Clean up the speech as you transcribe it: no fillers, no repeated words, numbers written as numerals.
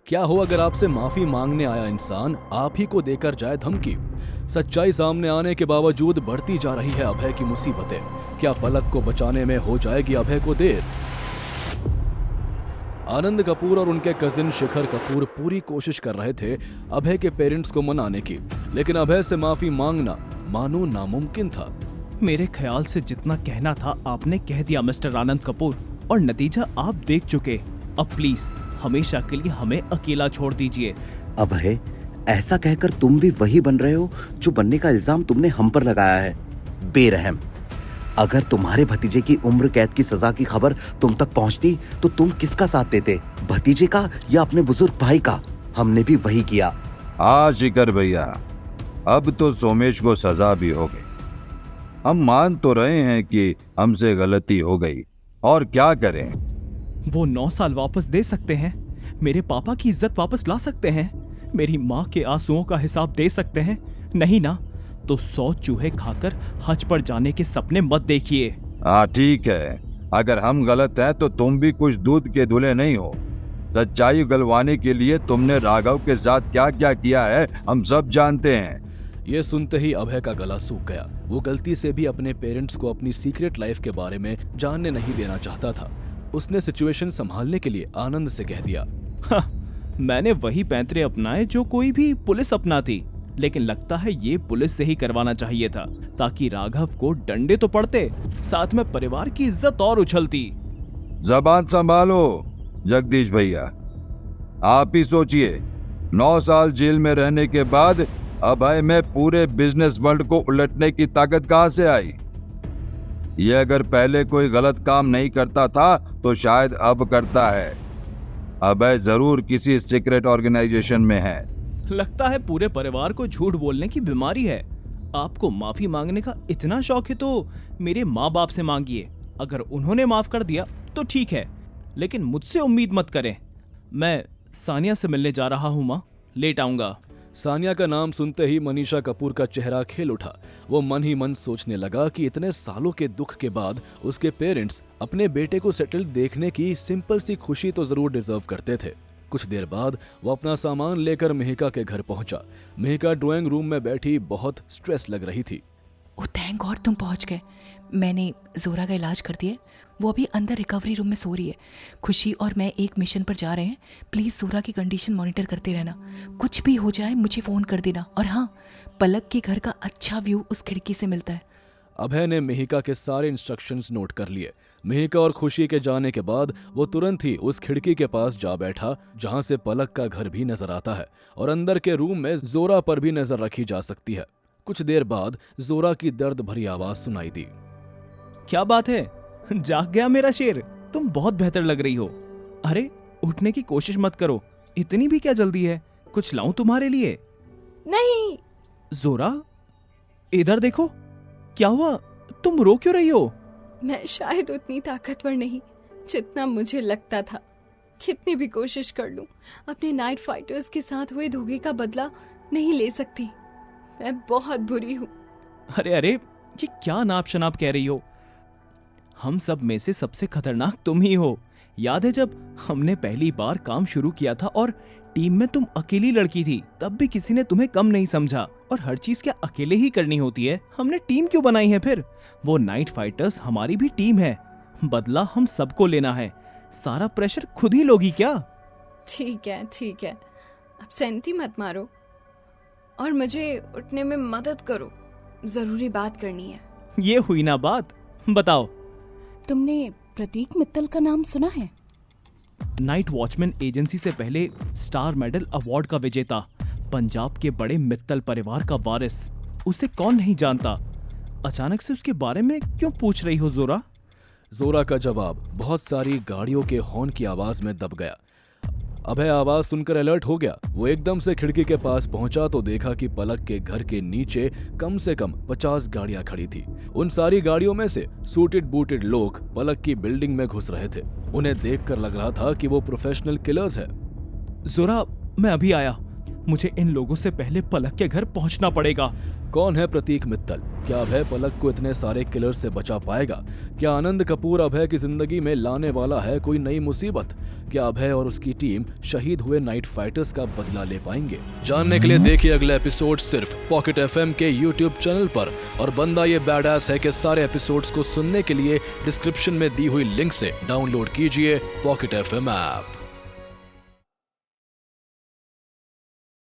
क्या हो अगर आपसे माफी मांगने आया इंसान आप ही को देकर जाए धमकी। सच्चाई सामने आने के बावजूद बढ़ती जा रही है अभय की मुसीबतें। क्या पलक को बचाने में हो जाएगी अभय को देर? आनंद कपूर और उनके कजिन शिखर कपूर पूरी कोशिश कर रहे थे अभय के पेरेंट्स को मनाने की, लेकिन अभय से माफी मांगना मानो नामुमकिन था। मेरे ख्याल से जितना कहना था आपने कह दिया मिस्टर आनंद कपूर, और नतीजा आप देख चुके। अब प्लीज हमेशा के लिए हमें अकेला छोड़ दीजिए। अभय, ऐसा कहकर तुम भी वही बन रहे हो जो बनने का इल्जाम तुमने हम पर लगाया है। बेरहम। अगर तुम्हारे भतीजे की उम्र कैद की सजा की खबर तुम तक पहुंचती तो तुम किसका साथ देते, भतीजे का या अपने बुजुर्ग भाई का? हमने भी वही किया। हाँ शिखर भैया, अब तो सोमेश को सजा भी हो गई। हम मान तो रहे हैं कि हमसे गलती हो गई, और क्या करें। वो 9 साल वापस दे सकते हैं, मेरे पापा की इज्जत वापस ला सकते हैं, मेरी माँ के आंसुओं का हिसाब दे सकते हैं। नहीं ना, तो 100 चूहे खाकर हज पर जाने के सपने मत देखिए। हाँ ठीक है, अगर हम गलत हैं तो तुम भी कुछ दूध के धुले नहीं हो। सच्चाई गलवाने के लिए तुमने राघव के साथ क्या क्या किया है हम सब जानते हैं। ये सुनते ही अभय का गला सूख गया। वो गलती से भी अपने पेरेंट्स को अपनी सीक्रेट लाइफ के बारे में जानने नहीं देना चाहता था। उसने सिचुएशन संभालने के लिए आनंद से कह दिया, मैंने वही पैंतरे अपनाए जो कोई भी पुलिस अपनाती, लेकिन लगता है ये पुलिस से ही करवाना चाहिए था, ताकि राघव को डंडे तो पड़ते, साथ में परिवार की इज्जत और उछलती। जबान संभालो जगदीश भैया, आप ही सोचिए, 9 साल जेल में रहने के बाद अभय में पूरे बिजनेस वर्ल्ड को उलटने की ताकत कहां से आई? ये अगर पहले कोई गलत काम नहीं करता था तो शायद अब करता है। अभय जरूर किसी सीक्रेट ऑर्गेनाइजेशन में है। लगता है पूरे परिवार को झूठ बोलने की बीमारी है। आपको माफी मांगने का इतना शौक है तो मेरे माँ बाप से मांगिए। अगर उन्होंने माफ कर दिया तो ठीक है, लेकिन मुझसे उम्मीद मत करें। मैं सानिया से मिलने जा रहा हूँ माँ, लेट आऊंगा। सानिया का नाम सुनते ही मनीषा कपूर का चेहरा खिल उठा। वो मन ही मन सोचने लगा कि इतने सालों के दुख के बाद उसके पेरेंट्स अपने बेटे को सेटल्ड देखने की सिंपल सी खुशी तो जरूर डिजर्व करते थे। कुछ देर बाद वो अपना सामान लेकर मेहिका के घर पहुंचा। मेहिका ड्राइंग रूम में बैठी बहुत स्ट्रेस लग रही थी। ओह थैंक गॉड तुम पहुंच गए। मैंने जोरा का इलाज कर दिया, वो अभी अंदर रिकवरी रूम में सो रही है। खुशी और मैं एक मिशन पर जा रहे हैं। प्लीज़ जोरा की कंडीशन मॉनिटर करते रहना, कुछ भी हो जाए मुझे फ़ोन कर देना। और हाँ, पलक के घर का अच्छा व्यू उस खिड़की से मिलता है। अभय ने मेहिका के सारे इंस्ट्रक्शंस नोट कर लिए। मेहिका और खुशी के जाने के बाद वो तुरंत ही उस खिड़की के पास जा बैठा जहां से पलक का घर भी नजर आता है और अंदर के रूम में जोरा पर भी नजर रखी जा सकती है। कुछ देर बाद जोरा की दर्द भरी आवाज सुनाई दी। क्या बात है, जाग गया मेरा शेर? तुम बहुत बेहतर लग रही हो। अरे उठने की कोशिश मत करो, इतनी भी क्या जल्दी है? कुछ लाऊं तुम्हारे लिए? नहीं। जोरा इधर देखो, क्या हुआ? तुम रो क्यों रही हो? मैं शायद उतनी ताकतवर नहीं जितना मुझे लगता था। कितनी भी कोशिश कर लूं, अपने नाइट फाइटर्स के साथ हुए धोखे का बदला नहीं ले सकती। मैं बहुत बुरी हूँ। अरे अरे, ये क्या नाप शनाप कह रही हो? हम सब में से सबसे खतरनाक तुम ही हो। याद है जब हमने पहली बार काम शुरू किया था और टीम में तुम अकेली लड़की थी, तब भी किसी ने तुम्हें कम नहीं समझा। और हर चीज क्या अकेले ही करनी होती है? हमने टीम क्यों बनाई है फिर? वो नाइट फाइटर्स हमारी भी टीम है, बदला हम सबको लेना है। सारा प्रेशर खुद ही लोगी क्या? ठीक है, अब सेंटी मत मारो और मुझे उठने में मदद करो, जरूरी बात करनी है। ये हुई ना बात, बताओ। तुमने प्रतीक मित्तल का नाम सुना है? नाइट वॉचमैन एजेंसी से पहले स्टार मेडल अवार्ड का विजेता, पंजाब के बड़े मित्तल परिवार का वारिस। उसे कौन नहीं जानता? अचानक से उसके बारे में क्यों पूछ रही हो जोरा? जोरा का जवाब बहुत सारी गाड़ियों के हॉर्न की आवाज में दब गया। अभय आवाज सुनकर अलर्ट हो गया। वो एकदम से खिड़की के पास पहुंचा तो देखा कि पलक के घर के नीचे कम से कम 50 गाड़ियां खड़ी थी। उन सारी गाड़ियों में से सूटेड बूटेड लोग पलक की बिल्डिंग में घुस रहे थे। उन्हें देखकर लग रहा था कि वो प्रोफेशनल किलर्स है। जोरा, मैं अभी आया। मुझे इन लोगों से पहले पलक के घर पहुंचना पड़ेगा। कौन है प्रतीक मित्तल? क्या अभय पलक को इतने सारे किलर से बचा पाएगा? क्या आनंद कपूर अभय की जिंदगी में लाने वाला है कोई नई मुसीबत? क्या अभय और उसकी टीम शहीद हुए नाइट फाइटर्स का बदला ले पाएंगे? जानने के लिए देखिए अगला एपिसोड सिर्फ पॉकेट एफएम के यूट्यूब चैनल पर। और बंदा ये बैडएस है कि सारे एपिसोड्स को सुनने के लिए डिस्क्रिप्शन में दी हुई लिंक से डाउनलोड कीजिए पॉकेट एफएम ऐप।